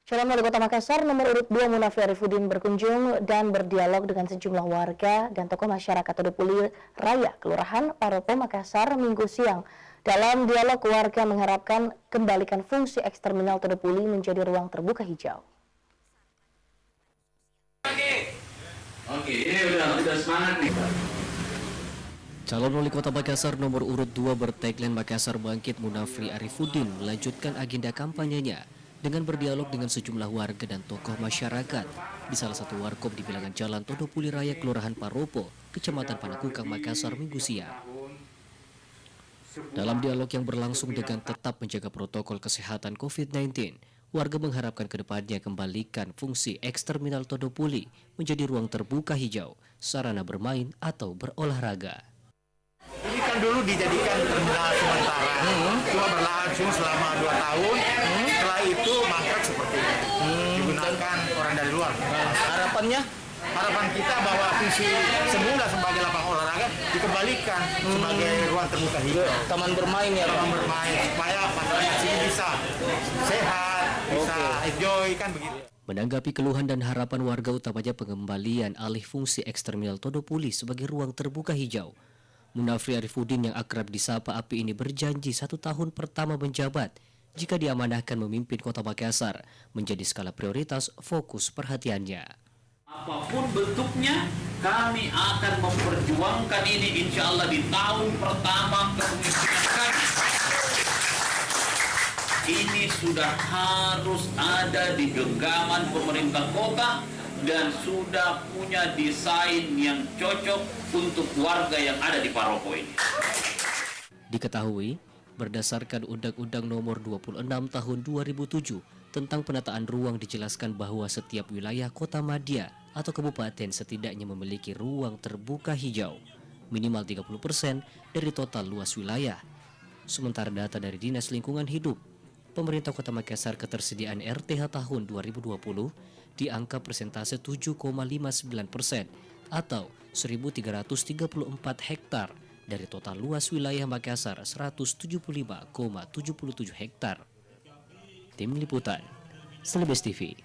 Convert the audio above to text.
Calon Wali Kota Makassar nomor urut 2 Munafri Arifudin berkunjung dan berdialog dengan sejumlah warga dan tokoh masyarakat Todopuli Raya, Kelurahan Paropo, Makassar, Minggu siang. Dalam dialog, warga mengharapkan kembalikan fungsi eksterminal Todopuli menjadi ruang terbuka hijau. Oke, ini udah semangat nih. Calon Wali Kota Makassar nomor urut 2 bertagline Makassar Bangkit Munafri Arifudin melanjutkan agenda kampanyenya dengan berdialog dengan sejumlah warga dan tokoh masyarakat di salah satu warkop di bilangan Jalan Todopuli Raya, Kelurahan Paropo, Kecamatan Panakukang, Makassar, Minggu siang. Dalam dialog yang berlangsung dengan tetap menjaga protokol kesehatan COVID-19, warga mengharapkan kedepannya kembalikan fungsi eksterminal Todopuli menjadi ruang terbuka hijau, sarana bermain atau berolahraga. Ini kan dulu dijadikan terminal sementara, cuma berlangsung selama 2 tahun. Setelah itu mangkrak seperti ini, digunakan orang dari luar. Harapan kita bahwa fungsi semula sebagai lapang olahraga dikembalikan sebagai ruang terbuka hijau. Taman bermain ya, Taman bermain supaya masyarakat sini bisa sehat, bisa enjoy kan begitu. Menanggapi keluhan dan harapan warga, utamanya pengembalian alih fungsi eksterminal Todopuli sebagai ruang terbuka hijau, Munafri Arifudin yang akrab disapa Api ini berjanji 1 tahun pertama menjabat jika diamanahkan memimpin Kota Makassar menjadi skala prioritas fokus perhatiannya. Apapun bentuknya, kami akan memperjuangkan ini insya Allah di tahun pertama kepemimpinan kami. Ini sudah harus ada di genggaman pemerintah kota dan sudah punya desain yang cocok untuk warga yang ada di Paropo ini. Diketahui, berdasarkan Undang-Undang Nomor 26 Tahun 2007 tentang penataan ruang dijelaskan bahwa setiap wilayah kota madya atau kabupaten setidaknya memiliki ruang terbuka hijau minimal 30% dari total luas wilayah. Sementara data dari Dinas Lingkungan Hidup, Pemerintah Kota Makassar ketersediaan RTH tahun 2020 di angka persentase 7,59% atau 1.334 hektar dari total luas wilayah Makassar 175,77 hektar. Tim Liputan, Celebes TV.